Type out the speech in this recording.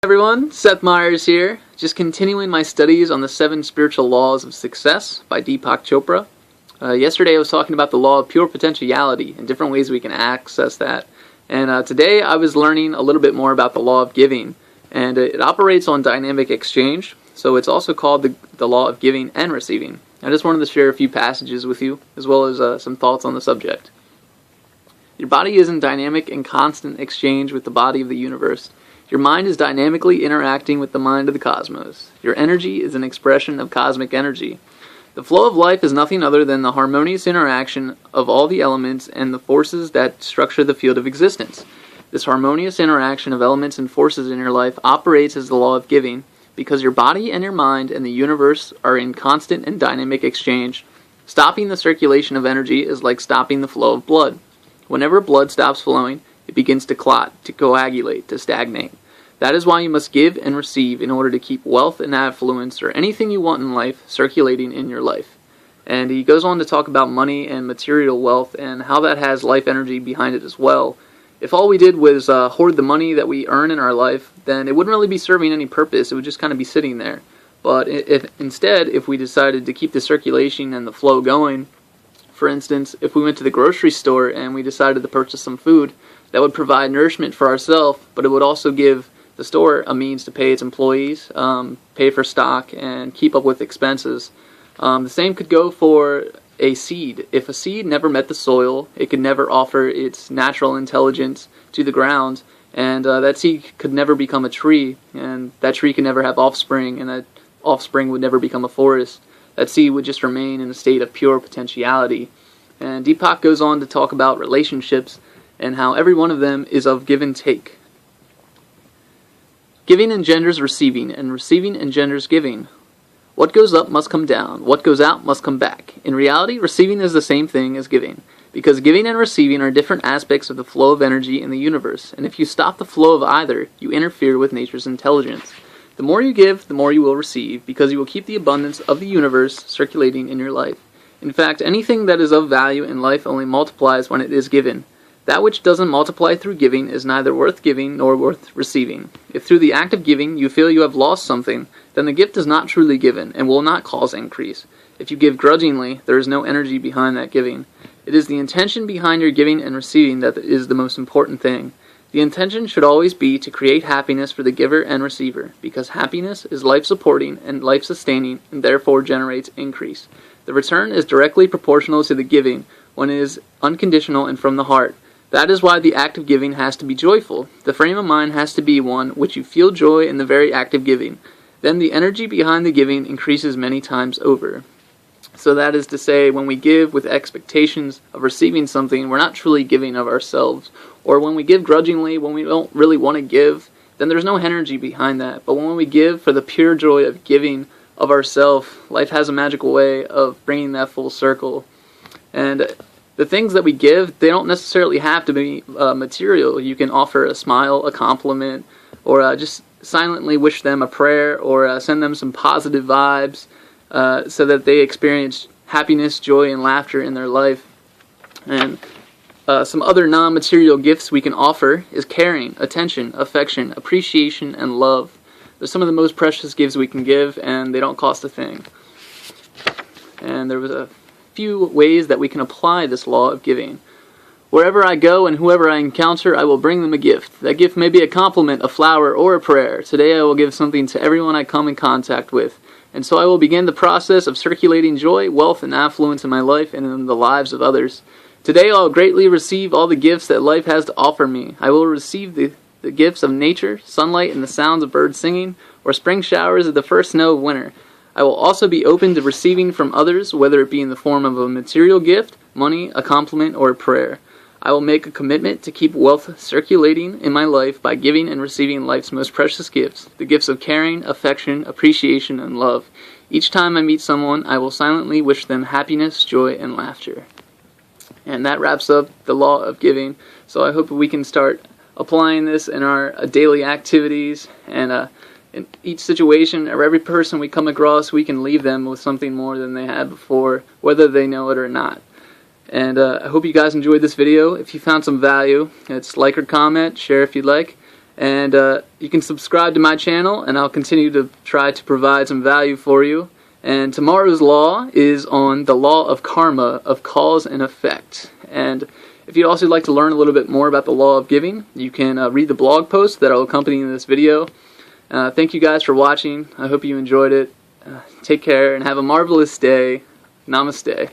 Everyone, Seth Meyers here, just continuing my studies on the 7 spiritual laws of success by Deepak Chopra. Yesterday I was talking about the law of pure potentiality and different ways we can access that. And today I was learning a little bit more about the law of giving. And it operates on dynamic exchange, so it's also called the law of giving and receiving. I just wanted to share a few passages with you, as well as some thoughts on the subject. Your body is in dynamic and constant exchange with the body of the universe. Your mind is dynamically interacting with the mind of the cosmos. Your energy is an expression of cosmic energy. The flow of life is nothing other than the harmonious interaction of all the elements and the forces that structure the field of existence. This harmonious interaction of elements and forces in your life operates as the law of giving, because your body and your mind and the universe are in constant and dynamic exchange. Stopping the circulation of energy is like stopping the flow of blood. Whenever blood stops flowing, it begins to clot, to coagulate, to stagnate. That is why you must give and receive in order to keep wealth and affluence or anything you want in life circulating in your life. And he goes on to talk about money and material wealth and how that has life energy behind it as well. If all we did was hoard the money that we earn in our life, then it wouldn't really be serving any purpose. It would just kind of be sitting there. But if we decided to keep the circulation and the flow going, for instance, if we went to the grocery store and we decided to purchase some food, that would provide nourishment for ourselves, but it would also give the store a means to pay its employees, pay for stock, and keep up with expenses. The same could go for a seed. If a seed never met the soil, it could never offer its natural intelligence to the ground, and that seed could never become a tree, and that tree could never have offspring, and that offspring would never become a forest. That seed would just remain in a state of pure potentiality. And Deepak goes on to talk about relationships and how every one of them is of give and take. Giving engenders receiving, and receiving engenders giving. What goes up must come down. What goes out must come back. In reality, receiving is the same thing as giving, because giving and receiving are different aspects of the flow of energy in the universe, and if you stop the flow of either, you interfere with nature's intelligence. The more you give, the more you will receive, because you will keep the abundance of the universe circulating in your life. In fact, anything that is of value in life only multiplies when it is given. That which doesn't multiply through giving is neither worth giving nor worth receiving. If through the act of giving you feel you have lost something, then the gift is not truly given and will not cause increase. If you give grudgingly, there is no energy behind that giving. It is the intention behind your giving and receiving that is the most important thing. The intention should always be to create happiness for the giver and receiver, because happiness is life-supporting and life-sustaining and therefore generates increase. The return is directly proportional to the giving when it is unconditional and from the heart. That is why the act of giving has to be joyful. The frame of mind has to be one which you feel joy in the very act of giving. Then the energy behind the giving increases many times over. So that is to say, when we give with expectations of receiving something, we're not truly giving of ourselves. Or when we give grudgingly, when we don't really want to give, then there's no energy behind that. But when we give for the pure joy of giving of ourselves, life has a magical way of bringing that full circle. And the things that we give, they don't necessarily have to be material. You can offer a smile, a compliment, or just silently wish them a prayer, or send them some positive vibes so that they experience happiness, joy, and laughter in their life. And some other non-material gifts we can offer is caring, attention, affection, appreciation, and love. They're some of the most precious gifts we can give, and they don't cost a thing. And there was a few ways that we can apply this law of giving. Wherever I go and whoever I encounter, I will bring them a gift. That gift may be a compliment, a flower, or a prayer. Today I will give something to everyone I come in contact with. And so I will begin the process of circulating joy, wealth, and affluence in my life and in the lives of others. Today I will greatly receive all the gifts that life has to offer me. I will receive the gifts of nature, sunlight, and the sounds of birds singing, or spring showers of the first snow of winter. I will also be open to receiving from others, whether it be in the form of a material gift, money, a compliment, or a prayer. I will make a commitment to keep wealth circulating in my life by giving and receiving life's most precious gifts, the gifts of caring, affection, appreciation, and love. Each time I meet someone, I will silently wish them happiness, joy, and laughter. And that wraps up the law of giving. So I hope we can start applying this in our daily activities, and in each situation or every person we come across, we can leave them with something more than they had before, whether they know it or not. And I hope you guys enjoyed this video. If you found some value, it's like or comment, share if you'd like, And you can subscribe to my channel, and I'll continue to try to provide some value for you. And tomorrow's law is on the law of karma, of cause and effect. And if you'd also like to learn a little bit more about the law of giving, you can read the blog post that will accompany this video. Thank you guys for watching. I hope you enjoyed it. Take care and have a marvelous day. Namaste.